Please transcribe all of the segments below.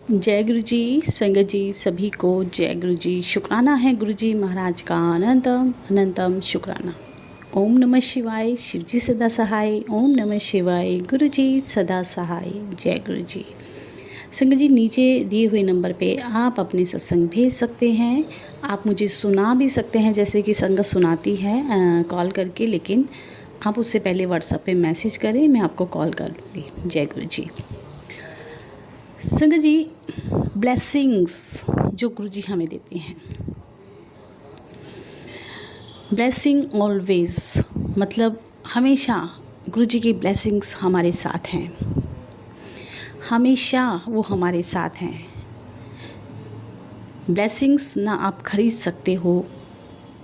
जय गुरु जी। संगत जी सभी को जय गुरु जी। शुक्राना है गुरु जी महाराज का अनंतम अनंतम शुक्राना। ओम नमः शिवाय। शिव जी सदा सहाय। ओम नमः शिवाय। गुरु जी सदा सहाय। जय गुरु जी। संगत जी नीचे दिए हुए नंबर पे आप अपने सत्संग भेज सकते हैं। आप मुझे सुना भी सकते हैं जैसे कि संगत सुनाती है कॉल करके, लेकिन आप उससे पहले व्हाट्सएप पे मैसेज करें, मैं आपको कॉल कर लूँगी। जय गुरु जी। संगत जी ब्लेसिंग्स जो गुरु जी हमें देते हैं, ब्लेसिंग ऑलवेज मतलब हमेशा गुरु जी की ब्लेसिंग्स हमारे साथ हैं, हमेशा वो हमारे साथ हैं। ब्लेसिंग्स ना आप खरीद सकते हो,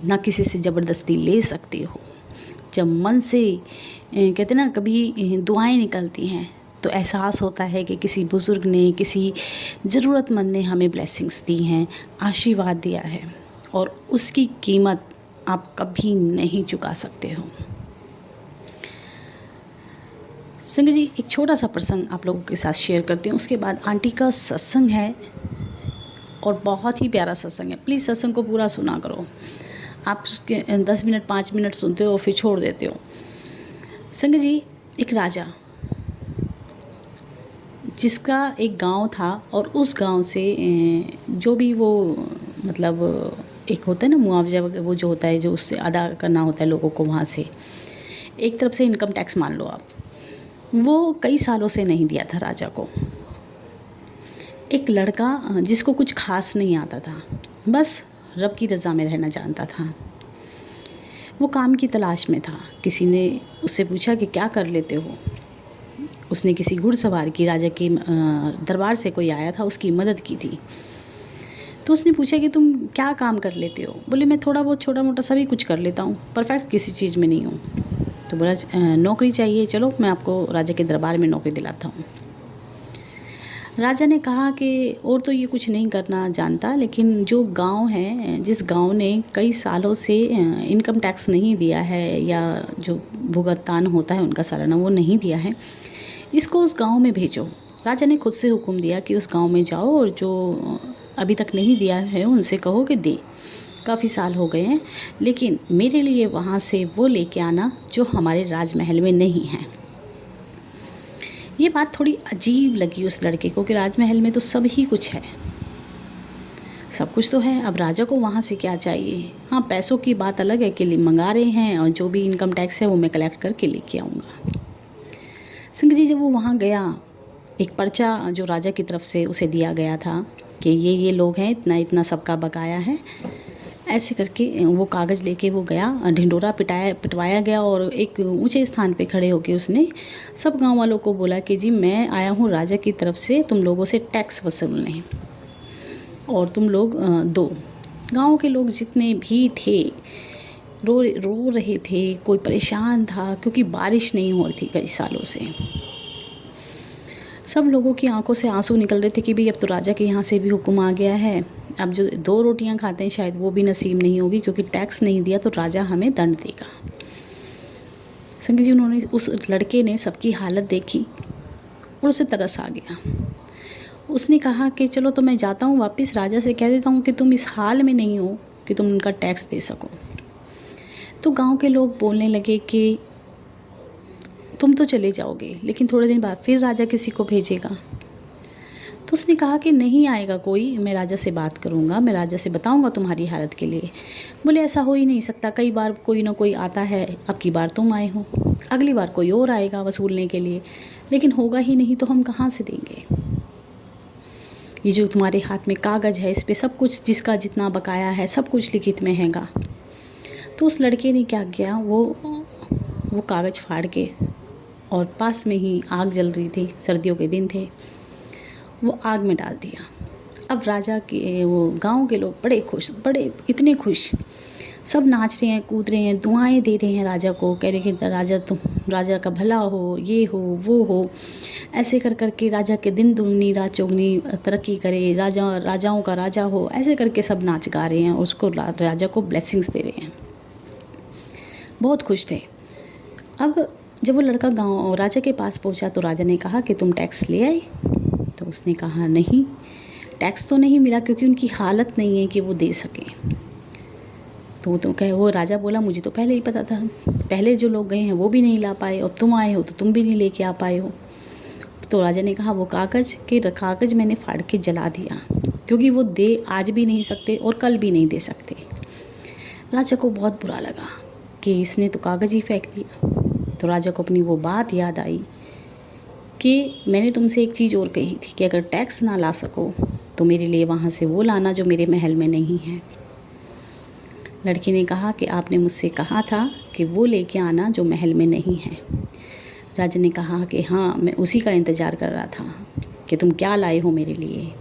ना किसी से ज़बरदस्ती ले सकते हो। जब मन से कहते ना कभी दुआएं निकलती हैं तो एहसास होता है कि किसी बुज़ुर्ग ने, किसी ज़रूरतमंद ने हमें ब्लेसिंग्स दी हैं, आशीर्वाद दिया है, और उसकी कीमत आप कभी नहीं चुका सकते हो। संगत जी एक छोटा सा प्रसंग आप लोगों के साथ शेयर करती हूँ, उसके बाद आंटी का सत्संग है और बहुत ही प्यारा सत्संग है। प्लीज़ सत्संग को पूरा सुना करो। आप उसके 10 मिनट 5 मिनट सुनते हो फिर छोड़ देते हो। संगत जी एक राजा जिसका एक गांव था, और उस गांव से जो भी वो मतलब एक होता है ना मुआवजा, वो जो होता है जो उससे अदा करना होता है लोगों को, वहाँ से एक तरफ से इनकम टैक्स मान लो आप, वो कई सालों से नहीं दिया था राजा को। एक लड़का जिसको कुछ खास नहीं आता था, बस रब की रज़ा में रहना जानता था, वो काम की तलाश में था। किसी ने उससे पूछा कि क्या कर लेते हो। उसने किसी घुड़सवार की, राजा के दरबार से कोई आया था, उसकी मदद की थी। तो उसने पूछा कि तुम क्या काम कर लेते हो। बोले मैं थोड़ा बहुत छोटा मोटा सभी कुछ कर लेता हूँ, परफेक्ट किसी चीज़ में नहीं हूँ। तो बोला नौकरी चाहिए, चलो मैं आपको राजा के दरबार में नौकरी दिलाता हूँ। राजा ने कहा कि और तो ये कुछ नहीं करना जानता, लेकिन जो गांव है, जिस गांव ने कई सालों से इनकम टैक्स नहीं दिया है, या जो भुगतान होता है उनका सालाना वो नहीं दिया है, इसको उस गांव में भेजो। राजा ने खुद से हुक्म दिया कि उस गांव में जाओ और जो अभी तक नहीं दिया है उनसे कहो कि दे। काफ़ी साल हो गए हैं, लेकिन मेरे लिए वहाँ से वो लेके आना जो हमारे राजमहल में नहीं है। ये बात थोड़ी अजीब लगी उस लड़के को कि राजमहल में तो सब ही कुछ है, सब कुछ तो है, अब राजा को वहाँ से क्या चाहिए। हाँ, पैसों की बात अलग है कि मंगा रहे हैं, और जो भी इनकम टैक्स है वो मैं कलेक्ट करके लेके आऊँगा। सिंह जी जब वो वहाँ गया, एक पर्चा जो राजा की तरफ से उसे दिया गया था कि ये लोग हैं, इतना इतना सबका बकाया है, ऐसे करके वो कागज़ लेके वो गया। ढिंडोरा पिटवाया गया और एक ऊंचे स्थान पे खड़े होके उसने सब गांव वालों को बोला कि जी मैं आया हूँ राजा की तरफ से तुम लोगों से टैक्स वसूलने, और तुम लोग दो। गांव के लोग जितने भी थे रो रहे थे, कोई परेशान था क्योंकि बारिश नहीं हो रही थी कई सालों से। सब लोगों की आंखों से आंसू निकल रहे थे कि भाई अब तो राजा के यहाँ से भी हुक्म आ गया है, अब जो 2 रोटियां खाते हैं शायद वो भी नसीब नहीं होगी, क्योंकि टैक्स नहीं दिया तो राजा हमें दंड देगा। संगत जी उन्होंने, उस लड़के ने सबकी हालत देखी और उसे तरस आ गया। उसने कहा कि चलो तो मैं जाता हूँ वापस, राजा से कह देता हूँ कि तुम इस हाल में नहीं हो कि तुम उनका टैक्स दे सको। तो गाँव के लोग बोलने लगे कि तुम तो चले जाओगे, लेकिन थोड़े दिन बाद फिर राजा किसी को भेजेगा। तो उसने कहा कि नहीं आएगा कोई, मैं राजा से बात करूंगा, मैं राजा से बताऊंगा तुम्हारी हालत के लिए। बोले ऐसा हो ही नहीं सकता, कई बार कोई ना कोई आता है, अब की बार तुम आए हो, अगली बार कोई और आएगा वसूलने के लिए, लेकिन होगा ही नहीं तो हम कहाँ से देंगे। ये जो तुम्हारे हाथ में कागज़ है, इस पर सब कुछ जिसका जितना बकाया है सब कुछ लिखित में हैगा। तो उस लड़के ने क्या किया, वो कागज़ फाड़ के, और पास में ही आग जल रही थी, सर्दियों के दिन थे, वो आग में डाल दिया। अब राजा के वो गांव के लोग बड़े खुश, बड़े इतने खुश, सब नाच रहे हैं, कूद रहे हैं, दुआएं दे रहे हैं राजा को, कह रहे कि राजा का भला हो, ये हो वो हो। ऐसे कर करके राजा के दिन दुगनी रात चौगनी तरक्की करे, राजाओं का राजा हो, ऐसे करके सब नाच गा रहे हैं, उसको राजा को ब्लेसिंग्स दे रहे हैं, बहुत खुश थे। अब जब वो लड़का गांव राजा के पास पहुंचा तो राजा ने कहा कि तुम टैक्स ले आए। तो उसने कहा नहीं, टैक्स तो नहीं मिला क्योंकि उनकी हालत नहीं है कि वो दे सकें। तो कहे वो राजा बोला मुझे तो पहले ही पता था, पहले जो लोग गए हैं वो भी नहीं ला पाए और तुम आए हो तो तुम भी नहीं लेके आ पाए हो। तो राजा ने कहा वो कागज़ मैंने फाड़ के जला दिया, क्योंकि वो दे आज भी नहीं सकते और कल भी नहीं दे सकते। राजा को बहुत बुरा लगा कि इसने तो कागज़ ही फेंक दिया। तो राजा को अपनी वो बात याद आई कि मैंने तुमसे एक चीज़ और कही थी कि अगर टैक्स ना ला सको तो मेरे लिए वहाँ से वो लाना जो मेरे महल में नहीं है। लड़की ने कहा कि आपने मुझसे कहा था कि वो लेके आना जो महल में नहीं है। राजा ने कहा कि हाँ, मैं उसी का इंतज़ार कर रहा था कि तुम क्या लाए हो मेरे लिए।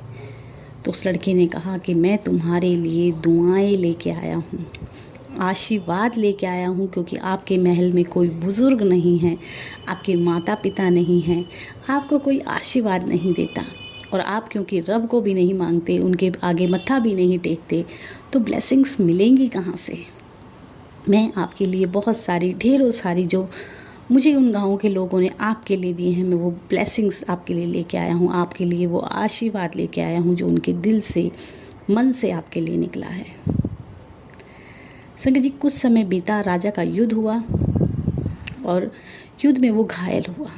तो उस लड़के ने कहा कि मैं तुम्हारे लिए दुआएं लेके आया हूँ, आशीर्वाद लेके आया हूँ, क्योंकि आपके महल में कोई बुज़ुर्ग नहीं है, आपके माता पिता नहीं हैं, आपको कोई आशीर्वाद नहीं देता, और आप क्योंकि रब को भी नहीं मांगते, उनके आगे मत्था भी नहीं टेकते, तो ब्लेसिंग्स मिलेंगी कहाँ से। मैं आपके लिए बहुत सारी, ढेरों सारी जो मुझे उन गाँव के लोगों ने आपके लिए दिए हैं, मैं वो ब्लेसिंग्स आपके लिए लेके आया हूँ, आपके लिए वो आशीर्वाद लेके आया हूँ जो उनके दिल से, मन से आपके लिए निकला है। संगत जी, कुछ समय बीता, राजा का युद्ध हुआ और युद्ध में वो घायल हुआ।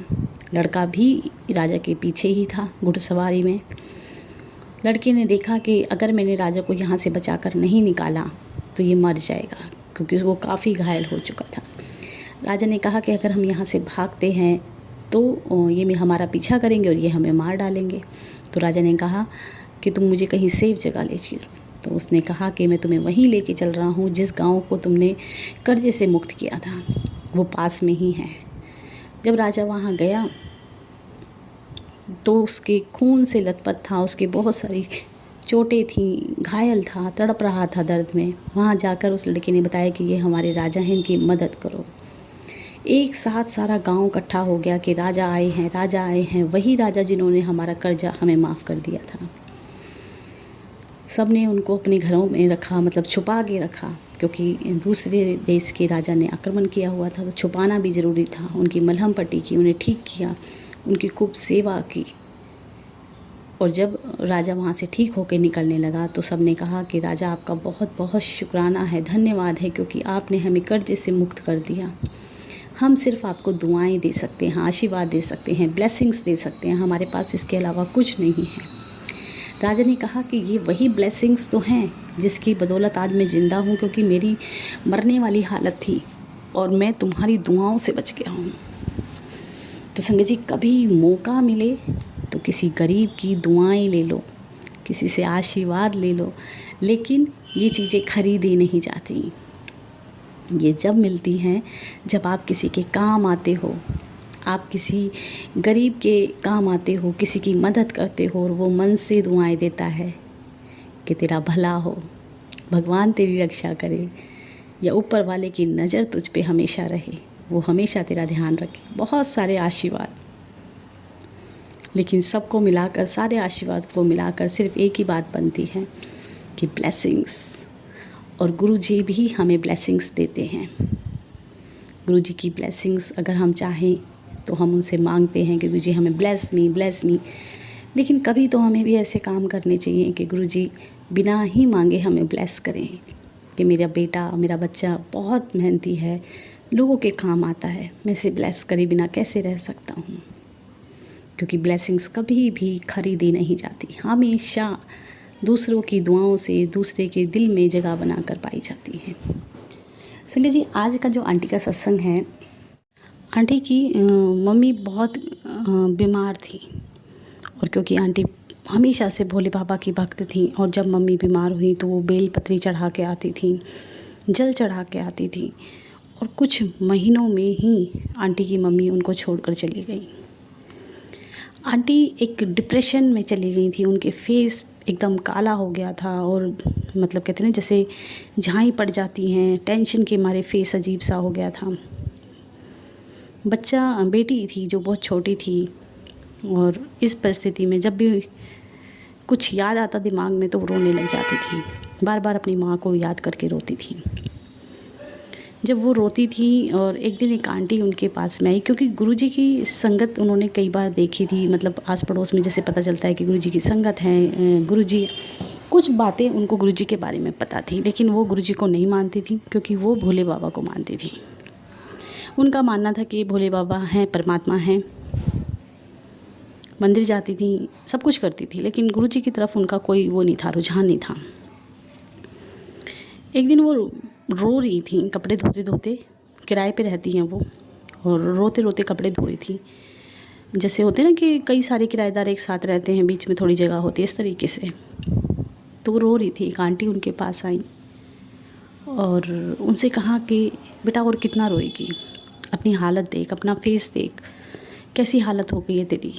लड़का भी राजा के पीछे ही था घुड़सवारी में। लड़के ने देखा कि अगर मैंने राजा को यहाँ से बचाकर नहीं निकाला तो ये मर जाएगा, क्योंकि वो काफ़ी घायल हो चुका था। राजा ने कहा कि अगर हम यहाँ से भागते हैं तो ये हमारा पीछा करेंगे और ये हमें मार डालेंगे। तो राजा ने कहा कि तुम मुझे कहीं सेफ जगह ले चलो। तो उसने कहा कि मैं तुम्हें वहीं लेके चल रहा हूँ जिस गांव को तुमने कर्जे से मुक्त किया था, वो पास में ही है। जब राजा वहाँ गया तो उसके खून से लथपथ था, उसके बहुत सारी चोटें थीं, घायल था, तड़प रहा था दर्द में। वहाँ जाकर उस लड़के ने बताया कि ये हमारे राजा हैं, इनकी मदद करो। एक साथ सारा गांव इकट्ठा हो गया कि राजा आए हैं, राजा आए हैं, वही राजा जिन्होंने हमारा कर्जा हमें माफ़ कर दिया था। सब ने उनको अपने घरों में रखा, मतलब छुपा के रखा, क्योंकि दूसरे देश के राजा ने आक्रमण किया हुआ था, तो छुपाना भी ज़रूरी था। उनकी मलहम पट्टी की, उन्हें ठीक किया, उनकी खूब सेवा की। और जब राजा वहाँ से ठीक होकर निकलने लगा तो सब ने कहा कि राजा आपका बहुत बहुत शुक्राना है, धन्यवाद है, क्योंकि आपने हमें कर्जे से मुक्त कर दिया। हम सिर्फ आपको दुआएं दे सकते हैं, आशीर्वाद दे सकते हैं, ब्लेसिंग्स दे सकते हैं, हमारे पास इसके अलावा कुछ नहीं है। राजा ने कहा कि ये वही ब्लेसिंग्स तो हैं जिसकी बदौलत आज मैं ज़िंदा हूँ, क्योंकि मेरी मरने वाली हालत थी और मैं तुम्हारी दुआओं से बच गया हूँ। तो संगत जी, कभी मौका मिले तो किसी गरीब की दुआएं ले लो, किसी से आशीर्वाद ले लो, लेकिन ये चीज़ें खरीदी नहीं जाती। ये जब मिलती हैं जब आप किसी के काम आते हो, आप किसी गरीब के काम आते हो, किसी की मदद करते हो और वो मन से दुआएं देता है कि तेरा भला हो, भगवान तेरी रक्षा करे, या ऊपर वाले की नज़र तुझ पे हमेशा रहे, वो हमेशा तेरा ध्यान रखे। बहुत सारे आशीर्वाद, लेकिन सबको मिलाकर, सारे आशीर्वाद को मिलाकर सिर्फ एक ही बात बनती है कि ब्लेसिंग्स। और गुरु जी भी हमें ब्लेसिंग्स देते हैं। गुरु जी की ब्लेसिंग्स अगर हम चाहें तो हम उनसे मांगते हैं कि गुरु जी हमें ब्लेस मी, लेकिन कभी तो हमें भी ऐसे काम करने चाहिए कि गुरु जी बिना ही मांगे हमें ब्लेस करें कि मेरा बेटा, मेरा बच्चा बहुत मेहनती है, लोगों के काम आता है, मैं इसे ब्लेस करे बिना कैसे रह सकता हूँ। क्योंकि ब्लेसिंग्स कभी भी खरीदी नहीं जाती, हमेशा दूसरों की दुआओं से दूसरे के दिल में जगह बनाकर पाई जाती है। संगत जी, आज का जो आंटी का सत्संग है, आंटी की मम्मी बहुत बीमार थी, और क्योंकि आंटी हमेशा से भोले बाबा की भक्त थी, और जब मम्मी बीमार हुई तो वो बेल पत्री चढ़ा के आती थी, जल चढ़ा के आती थी, और कुछ महीनों में ही आंटी की मम्मी उनको छोड़कर चली गई। आंटी एक डिप्रेशन में चली गई थी, उनके फेस एकदम काला हो गया था, और मतलब कहते हैं जैसे झाई पड़ जाती हैं, टेंशन के मारे फेस अजीब सा हो गया था। बेटी थी जो बहुत छोटी थी, और इस परिस्थिति में जब भी कुछ याद आता दिमाग में तो वो रोने लग जाती थी, बार बार अपनी माँ को याद करके रोती थी। जब वो रोती थी और एक दिन एक आंटी उनके पास में आई, क्योंकि गुरुजी की संगत उन्होंने कई बार देखी थी, मतलब आस पड़ोस में जैसे पता चलता है कि गुरुजी की संगत है, गुरुजी कुछ बातें उनको गुरुजी के बारे में पता थी, लेकिन वो गुरुजी को नहीं मानती थी क्योंकि वो भोले बाबा को मानती थी। उनका मानना था कि भोले बाबा हैं, परमात्मा हैं। मंदिर जाती थी, सब कुछ करती थी, लेकिन गुरुजी की तरफ उनका कोई वो नहीं था, रुझान नहीं था। एक दिन वो रो रही थी, कपड़े धोते धोते, किराए पे रहती हैं वो, और रोते रोते कपड़े धो रही थी। जैसे होते ना कि कई सारे किराएदार एक साथ रहते हैं, बीच में थोड़ी जगह होती है, इस तरीके से। तो वो रो रही थी। एक आंटी उनके पास आई और उनसे कहा कि बेटा और कितना रोएगी, अपनी हालत देख, अपना फेस देख, कैसी हालत हो गई है तेरी।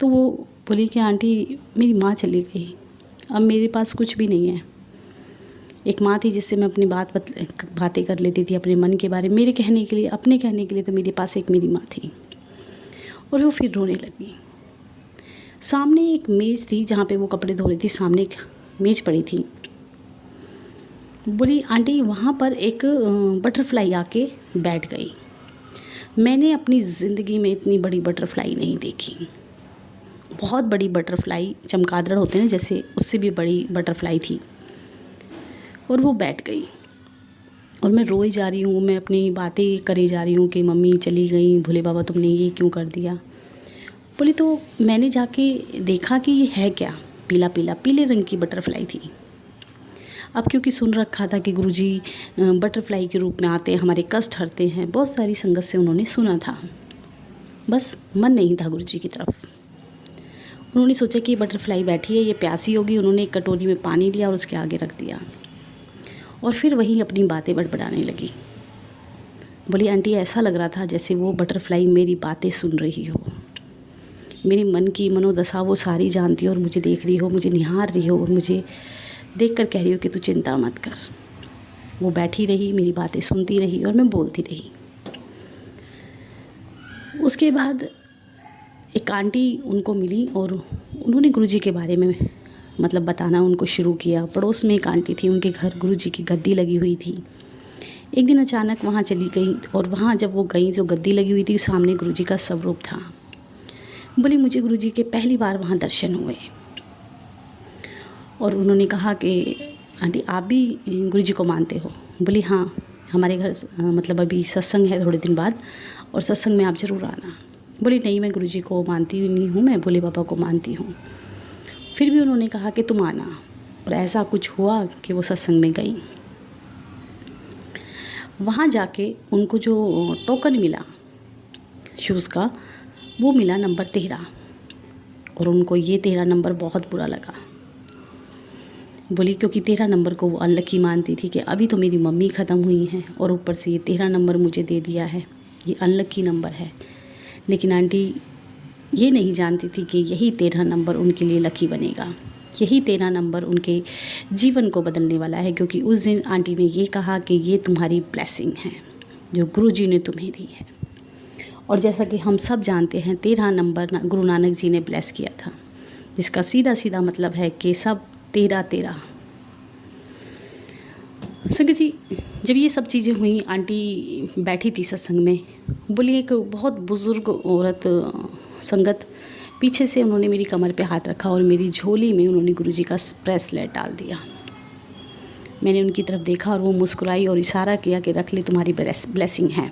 तो वो बोली कि आंटी मेरी माँ चली गई, अब मेरे पास कुछ भी नहीं है। एक माँ थी जिससे मैं अपनी बातें कर लेती थी अपने मन के बारे में, मेरे कहने के लिए, अपने कहने के लिए तो मेरे पास एक मेरी माँ थी। और वो फिर रोने लगी। सामने एक मेज़ थी जहाँ पे वो कपड़े धो रही थी, सामने एक मेज़ पड़ी थी। बोली आंटी वहाँ पर एक बटरफ्लाई आके बैठ गई। मैंने अपनी ज़िंदगी में इतनी बड़ी बटरफ्लाई नहीं देखी। बहुत बड़ी बटरफ्लाई, चमगादड़ होते हैं जैसे, उससे भी बड़ी बटरफ्लाई थी। और वो बैठ गई और मैं रोई जा रही हूँ, मैं अपनी बातें करी जा रही हूँ कि मम्मी चली गई, भोले बाबा तुमने ये क्यों कर दिया। बोली तो मैंने जाके देखा कि ये है क्या, पीला पीला पीले रंग की बटरफ्लाई थी। अब क्योंकि सुन रखा था कि गुरुजी बटरफ्लाई के रूप में आते हैं, हमारे कष्ट हरते हैं, बहुत सारी संगत से उन्होंने सुना था, बस मन नहीं था गुरुजी की तरफ। उन्होंने सोचा कि ये बटरफ्लाई बैठी है, ये प्यासी होगी। उन्होंने एक कटोरी में पानी लिया और उसके आगे रख दिया और फिर वही अपनी बातें बड़बड़ाने लगी। बोली आंटी ऐसा लग रहा था जैसे वो बटरफ्लाई मेरी बातें सुन रही हो, मेरी मन की मनोदशा वो सारी जानती हो और मुझे देख रही हो, मुझे निहार रही हो और मुझे देख कर कह रही हो कि तू चिंता मत कर। वो बैठी रही, मेरी बातें सुनती रही और मैं बोलती रही। उसके बाद एक आंटी उनको मिली और उन्होंने गुरुजी के बारे में मतलब बताना उनको शुरू किया। पड़ोस में एक आंटी थी, उनके घर गुरुजी की गद्दी लगी हुई थी। एक दिन अचानक वहाँ चली गई और वहाँ जब वो गई, जो गद्दी लगी हुई थी सामने गुरुजी का स्वरूप था। बोली मुझे गुरुजी के पहली बार वहाँ दर्शन हुए। और उन्होंने कहा कि आंटी आप भी गुरुजी को मानते हो। बोली हाँ, हमारे घर मतलब अभी सत्संग है थोड़े दिन बाद, और सत्संग में आप ज़रूर आना। बोली नहीं, मैं गुरुजी को मानती नहीं हूँ, मैं भोले बाबा को मानती हूँ। फिर भी उन्होंने कहा कि तुम आना, और ऐसा कुछ हुआ कि वो सत्संग में गई। वहाँ जाके उनको जो टोकन मिला शूज़ का, वो मिला नंबर 13, और उनको ये 13 नंबर बहुत बुरा लगा। बोली क्योंकि 13 नंबर को वो अनलकी मानती थी कि अभी तो मेरी मम्मी ख़त्म हुई हैं और ऊपर से ये 13 नंबर मुझे दे दिया है, ये अनलकी नंबर है। लेकिन आंटी ये नहीं जानती थी कि यही 13 नंबर उनके लिए लकी बनेगा, यही 13 नंबर उनके जीवन को बदलने वाला है। क्योंकि उस दिन आंटी ने ये कहा कि ये तुम्हारी ब्लेसिंग है जो गुरुजी ने तुम्हें दी है। और जैसा कि हम सब जानते हैं 13 नंबर गुरु नानक जी ने ब्लेस किया था, जिसका सीधा सीधा मतलब है कि सब 13-13। संगत जी, जब ये सब चीज़ें हुई, आंटी बैठी थी सत्संग में। बोली एक बहुत बुज़ुर्ग औरत संगत पीछे से उन्होंने मेरी कमर पे हाथ रखा और मेरी झोली में उन्होंने गुरुजी का ब्रेसलेट डाल दिया। मैंने उनकी तरफ देखा और वो मुस्कुराई और इशारा किया कि रख ले, तुम्हारी ब्लेसिंग है।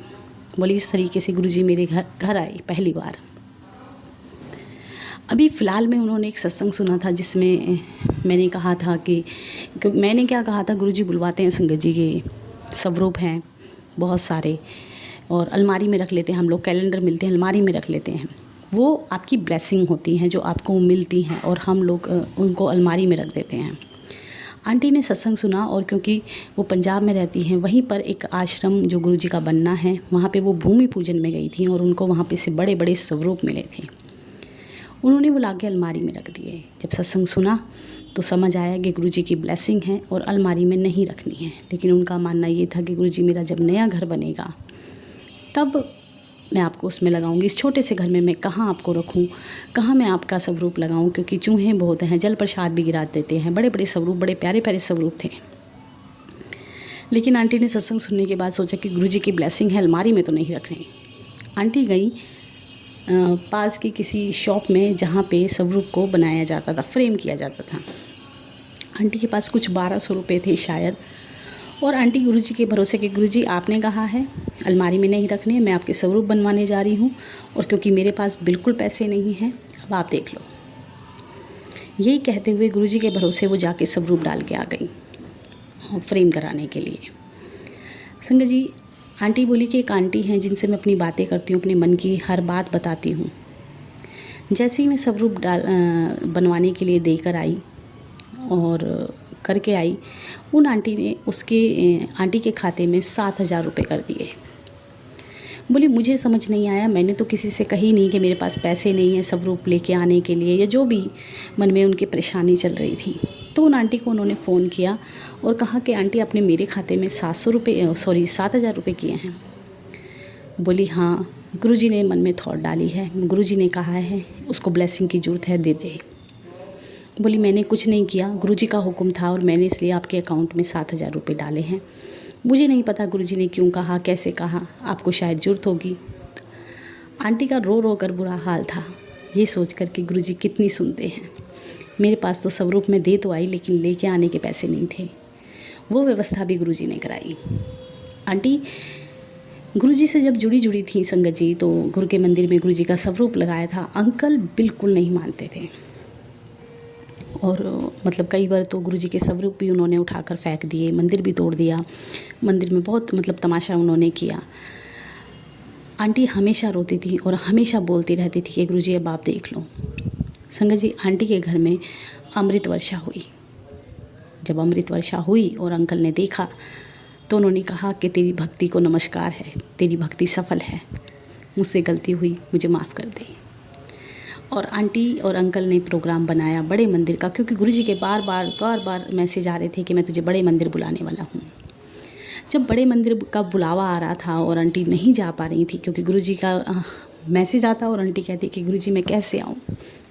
बोली इस तरीके से गुरुजी मेरे घर आए पहली बार। अभी फ़िलहाल में उन्होंने एक सत्संग सुना था जिसमें मैंने कहा था कि मैंने क्या कहा था, गुरुजी बुलवाते हैं संगत जी के स्वरूप हैं बहुत सारे, और अलमारी में रख लेते हैं हम लोग, कैलेंडर मिलते हैं अलमारी में रख लेते हैं। वो आपकी ब्लेसिंग होती हैं जो आपको मिलती हैं और हम लोग उनको अलमारी में रख देते हैं। आंटी ने सत्संग सुना और क्योंकि वो पंजाब में रहती हैं, वहीं पर एक आश्रम जो गुरुजी का बनना है, वहाँ पे वो भूमि पूजन में गई थी और उनको वहाँ पे से बड़े बड़े स्वरूप मिले थे। उन्होंने वो लाके अलमारी में रख दिए। जब सत्संग सुना तो समझ आया कि गुरुजी की ब्लेसिंग है और अलमारी में नहीं रखनी है। लेकिन उनका मानना ये था कि गुरुजी मेरा जब नया घर बनेगा तब मैं आपको उसमें लगाऊंगी, इस छोटे से घर में मैं कहाँ आपको रखूँ, कहाँ मैं आपका स्वरूप लगाऊँ, क्योंकि चूहे बहुत हैं, जल प्रसाद भी गिरा देते हैं। बड़े बड़े स्वरूप, बड़े प्यारे प्यारे स्वरूप थे। लेकिन आंटी ने सत्संग सुनने के बाद सोचा कि गुरुजी की ब्लेसिंग है, अलमारी में तो नहीं रखनी। आंटी गई पास की किसी शॉप में जहाँ पे स्वरूप को बनाया जाता था, फ्रेम किया जाता था। आंटी के पास कुछ 1200 रुपये थे शायद, और आंटी गुरुजी के भरोसे कि गुरुजी आपने कहा है अलमारी में नहीं रखने, मैं आपके स्वरूप बनवाने जा रही हूँ, और क्योंकि मेरे पास बिल्कुल पैसे नहीं हैं, अब आप देख लो। यही कहते हुए गुरुजी के भरोसे वो जाके स्वरूप डाल के आ गई फ्रेम कराने के लिए। संगत जी, आंटी बोली कि एक आंटी हैं जिनसे मैं अपनी बातें करती हूँ, अपने मन की हर बात बताती हूँ। जैसे ही मैं स्वरूप बनवाने के लिए देकर आई और करके आई, उन आंटी ने आंटी के खाते में 7,000 रुपये कर दिए। बोली मुझे समझ नहीं आया, मैंने तो किसी से कही नहीं कि मेरे पास पैसे नहीं है स्वरूप लेके आने के लिए, या जो भी मन में उनकी परेशानी चल रही थी। तो उन आंटी को उन्होंने फ़ोन किया और कहा कि आंटी आपने मेरे खाते में 7,000 रुपये किए हैं। बोली हाँ, गुरुजी ने मन में थॉट डाली है, गुरुजी ने कहा है उसको ब्लेसिंग की ज़रूरत है, दे दे। बोली मैंने कुछ नहीं किया, गुरुजी का हुक्म था और मैंने इसलिए आपके अकाउंट में 7,000 रुपये डाले हैं। मुझे नहीं पता गुरुजी ने क्यों कहा, कैसे कहा, आपको शायद ज़रूरत होगी। आंटी का रो रो कर बुरा हाल था, ये सोच कर कि गुरुजी कितनी सुनते हैं। मेरे पास तो स्वरूप में दे तो आई, लेकिन लेके आने के पैसे नहीं थे। वो व्यवस्था भी गुरुजी ने कराई। आंटी गुरुजी से जब जुड़ी थी संगत जी, तो गुरु के मंदिर में गुरुजी का स्वरूप लगाया था। अंकल बिल्कुल नहीं मानते थे, और मतलब कई बार तो गुरुजी के स्वरूप भी उन्होंने उठाकर फेंक दिए, मंदिर भी तोड़ दिया। मंदिर में बहुत मतलब तमाशा उन्होंने किया। आंटी हमेशा रोती थी और हमेशा बोलती रहती थी कि गुरुजी अब आप देख लो। संगत जी, आंटी के घर में अमृत वर्षा हुई। जब अमृत वर्षा हुई और अंकल ने देखा तो उन्होंने कहा कि तेरी भक्ति को नमस्कार है, तेरी भक्ति सफल है, मुझसे गलती हुई, मुझे माफ़ कर दे। और आंटी और अंकल ने प्रोग्राम बनाया बड़े मंदिर का, क्योंकि गुरुजी के बार बार मैसेज आ रहे थे कि मैं तुझे बड़े मंदिर बुलाने वाला हूँ। जब बड़े मंदिर का बुलावा आ रहा था और आंटी नहीं जा पा रही थी, क्योंकि गुरुजी का मैसेज आता और आंटी कहती कि गुरुजी मैं कैसे आऊँ,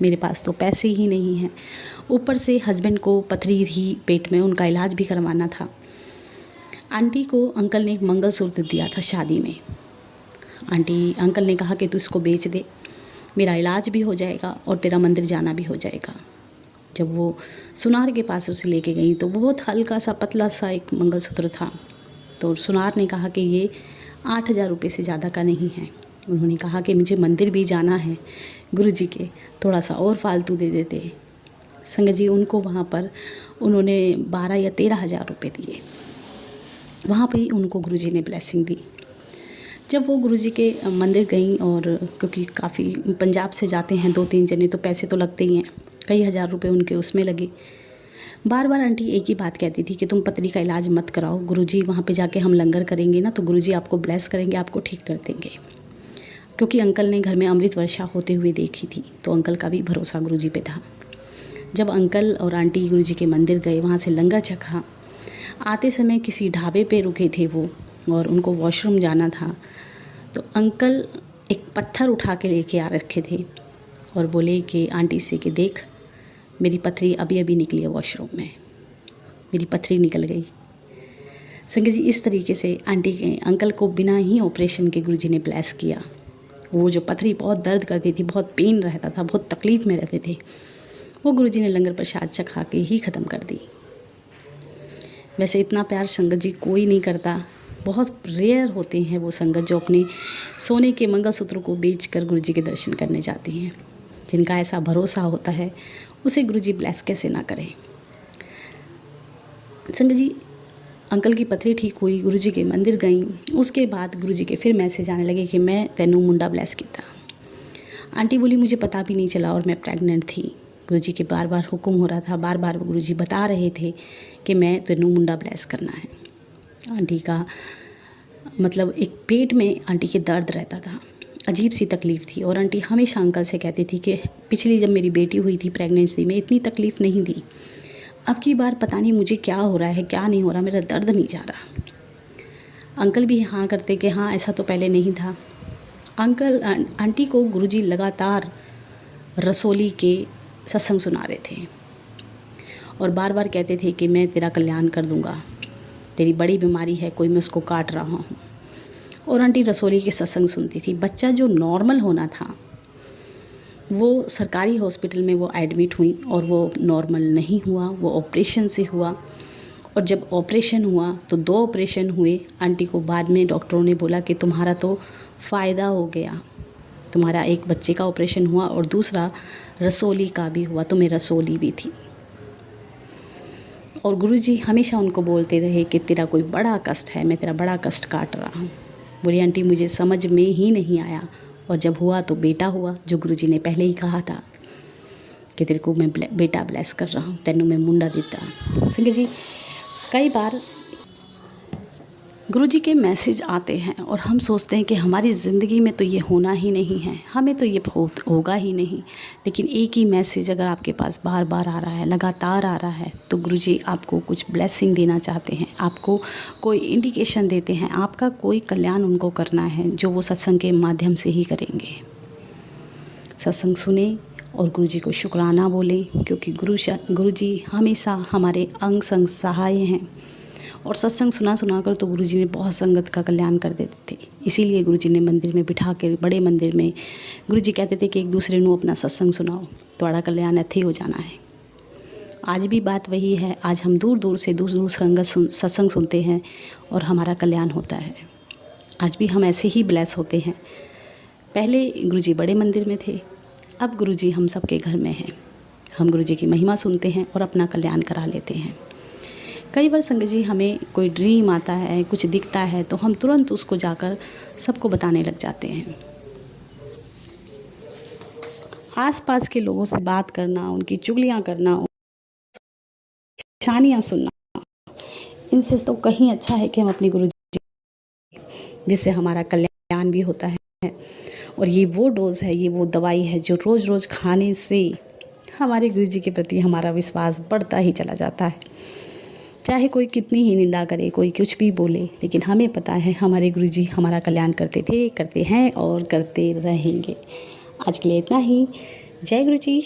मेरे पास तो पैसे ही नहीं हैं, ऊपर से हस्बैंड को पथरी थी पेट में, उनका इलाज भी करवाना था। आंटी को अंकल ने एक मंगलसूत्र दिया था शादी में। अंकल ने कहा कि तू इसको बेच दे, मेरा इलाज भी हो जाएगा और तेरा मंदिर जाना भी हो जाएगा। जब वो सुनार के पास उसे लेके गई तो बहुत हल्का सा पतला सा एक मंगलसूत्र था। तो सुनार ने कहा कि ये 8,000 रुपये से ज़्यादा का नहीं है। उन्होंने कहा कि मुझे मंदिर भी जाना है गुरुजी के, थोड़ा सा और फालतू दे देते। संगत जी, उनको वहाँ पर उन्होंने 12 या 13,000 रुपये दिए। वहाँ पर ही उनको गुरुजी ने ब्लेसिंग दी। जब वो गुरुजी के मंदिर गई, और क्योंकि काफ़ी पंजाब से जाते हैं 2-3 जने, तो पैसे तो लगते ही हैं, कई हज़ार रुपये उनके उसमें लगे। बार बार आंटी एक ही बात कहती थी कि तुम पथरी का इलाज मत कराओ, गुरुजी वहाँ पे जाके हम लंगर करेंगे ना, तो गुरुजी आपको ब्लेस करेंगे, आपको ठीक कर देंगे। क्योंकि अंकल ने घर में अमृत वर्षा होते हुए देखी थी, तो अंकल का भी भरोसा गुरुजी पे था। जब अंकल और आंटी गुरुजी के मंदिर गए, वहाँ से लंगर चखा, आते समय किसी ढाबे पे रुके थे वो, और उनको वॉशरूम जाना था। तो अंकल एक पत्थर उठा के लेके आ रखे थे और बोले कि आंटी से कि देख, मेरी पथरी अभी अभी निकली है वॉशरूम में, मेरी पथरी निकल गई। संगत जी, इस तरीके से अंकल को बिना ही ऑपरेशन के गुरुजी ने ब्लेस किया। वो जो पथरी बहुत दर्द करती थी, बहुत पेन रहता था, बहुत तकलीफ़ में रहते थे, वो गुरुजी ने लंगर प्रसाद चखा के ही ख़त्म कर दी। वैसे इतना प्यार संगत जी कोई नहीं करता, बहुत रेयर होते हैं वो संगत जो अपने सोने के मंगलसूत्र को बेचकर गुरुजी के दर्शन करने जाती हैं। जिनका ऐसा भरोसा होता है उसे गुरुजी ब्लेस कैसे ना करें। संगत जी, अंकल की पथरी ठीक हुई, गुरुजी के मंदिर गई। उसके बाद गुरुजी के फिर मैसेज आने लगे कि मैं तेनू मुंडा ब्लेस किया। आंटी बोली मुझे पता भी नहीं चला और मैं प्रेग्नेंट थी। गुरुजी के बार बार हुक्म हो रहा था, बार बार गुरुजी बता रहे थे कि मैं तेनू मुंडा ब्लेस करना है। आंटी का मतलब एक पेट में आंटी के दर्द रहता था, अजीब सी तकलीफ़ थी। और आंटी हमेशा अंकल से कहती थी कि पिछली जब मेरी बेटी हुई थी प्रेगनेंसी में, इतनी तकलीफ़ नहीं दी, अब की बार पता नहीं मुझे क्या हो रहा है, क्या नहीं हो रहा, मेरा दर्द नहीं जा रहा। अंकल भी हाँ करते कि हाँ ऐसा तो पहले नहीं था। आंटी को गुरुजी लगातार रसोली के सत्संग सुना रहे थे और बार बार कहते थे कि मैं तेरा कल्याण कर दूंगा, तेरी बड़ी बीमारी है, कोई मैं उसको काट रहा हूँ। और आंटी रसोली के सत्संग सुनती थी। बच्चा जो नॉर्मल होना था वो सरकारी हॉस्पिटल में वो एडमिट हुई और वो नॉर्मल नहीं हुआ, वो ऑपरेशन से हुआ। और जब ऑपरेशन हुआ तो 2 ऑपरेशन हुए। आंटी को बाद में डॉक्टरों ने बोला कि तुम्हारा तो फ़ायदा हो गया, तुम्हारा एक बच्चे का ऑपरेशन हुआ और दूसरा रसोली का भी हुआ, तुम्हें रसोली भी थी। और गुरुजी हमेशा उनको बोलते रहे कि तेरा कोई बड़ा कष्ट है, मैं तेरा बड़ा कष्ट काट रहा हूँ। बोली आंटी मुझे समझ में ही नहीं आया, और जब हुआ तो बेटा हुआ, जो गुरुजी ने पहले ही कहा था कि तेरे को मैं बेटा ब्लेस कर रहा हूँ, तेनू मैं मुंडा देता। संगत जी, कई बार गुरुजी के मैसेज आते हैं और हम सोचते हैं कि हमारी ज़िंदगी में तो ये होना ही नहीं है, हमें तो ये होगा ही नहीं। लेकिन एक ही मैसेज अगर आपके पास बार बार आ रहा है, लगातार आ रहा है, तो गुरुजी आपको कुछ ब्लेसिंग देना चाहते हैं, आपको कोई इंडिकेशन देते हैं, आपका कोई कल्याण उनको करना है, जो वो सत्संग के माध्यम से ही करेंगे। सत्संग सुने और गुरुजी को शुक्राना बोलें, क्योंकि गुरुजी हमेशा हमारे अंग संग सहाय हैं। और सत्संग सुना कर तो गुरुजी ने बहुत संगत का कल्याण कर देते थे। इसीलिए गुरुजी ने मंदिर में बिठा के, बड़े मंदिर में गुरुजी कहते थे कि एक दूसरे को अपना सत्संग सुनाओ, तुम्हारा कल्याण इत्थे हो जाना है। आज भी बात वही है। आज हम दूर दूर से दूर सत्संग सुनते हैं और हमारा कल्याण होता है। आज भी हम ऐसे ही ब्लेस होते हैं। पहले गुरुजी बड़े मंदिर में थे, अब गुरुजी हम सबके घर में हैं। हम गुरुजी की महिमा सुनते हैं और अपना कल्याण करा लेते हैं। कई बार संगत जी हमें कोई ड्रीम आता है, कुछ दिखता है, तो हम तुरंत उसको जाकर सबको बताने लग जाते हैं। आसपास के लोगों से बात करना, उनकी चुगलियाँ करना, परेशानियाँ सुनना, इनसे तो कहीं अच्छा है कि हम अपने गुरुजी, जिससे हमारा कल्याण भी होता है। और ये वो डोज है, ये वो दवाई है जो रोज़ रोज़ खाने से हमारे गुरुजी के प्रति हमारा विश्वास बढ़ता ही चला जाता है। चाहे कोई कितनी ही निंदा करे, कोई कुछ भी बोले, लेकिन हमें पता है हमारे गुरुजी हमारा कल्याण करते थे, करते हैं और करते रहेंगे। आज के लिए इतना ही। जय गुरुजी।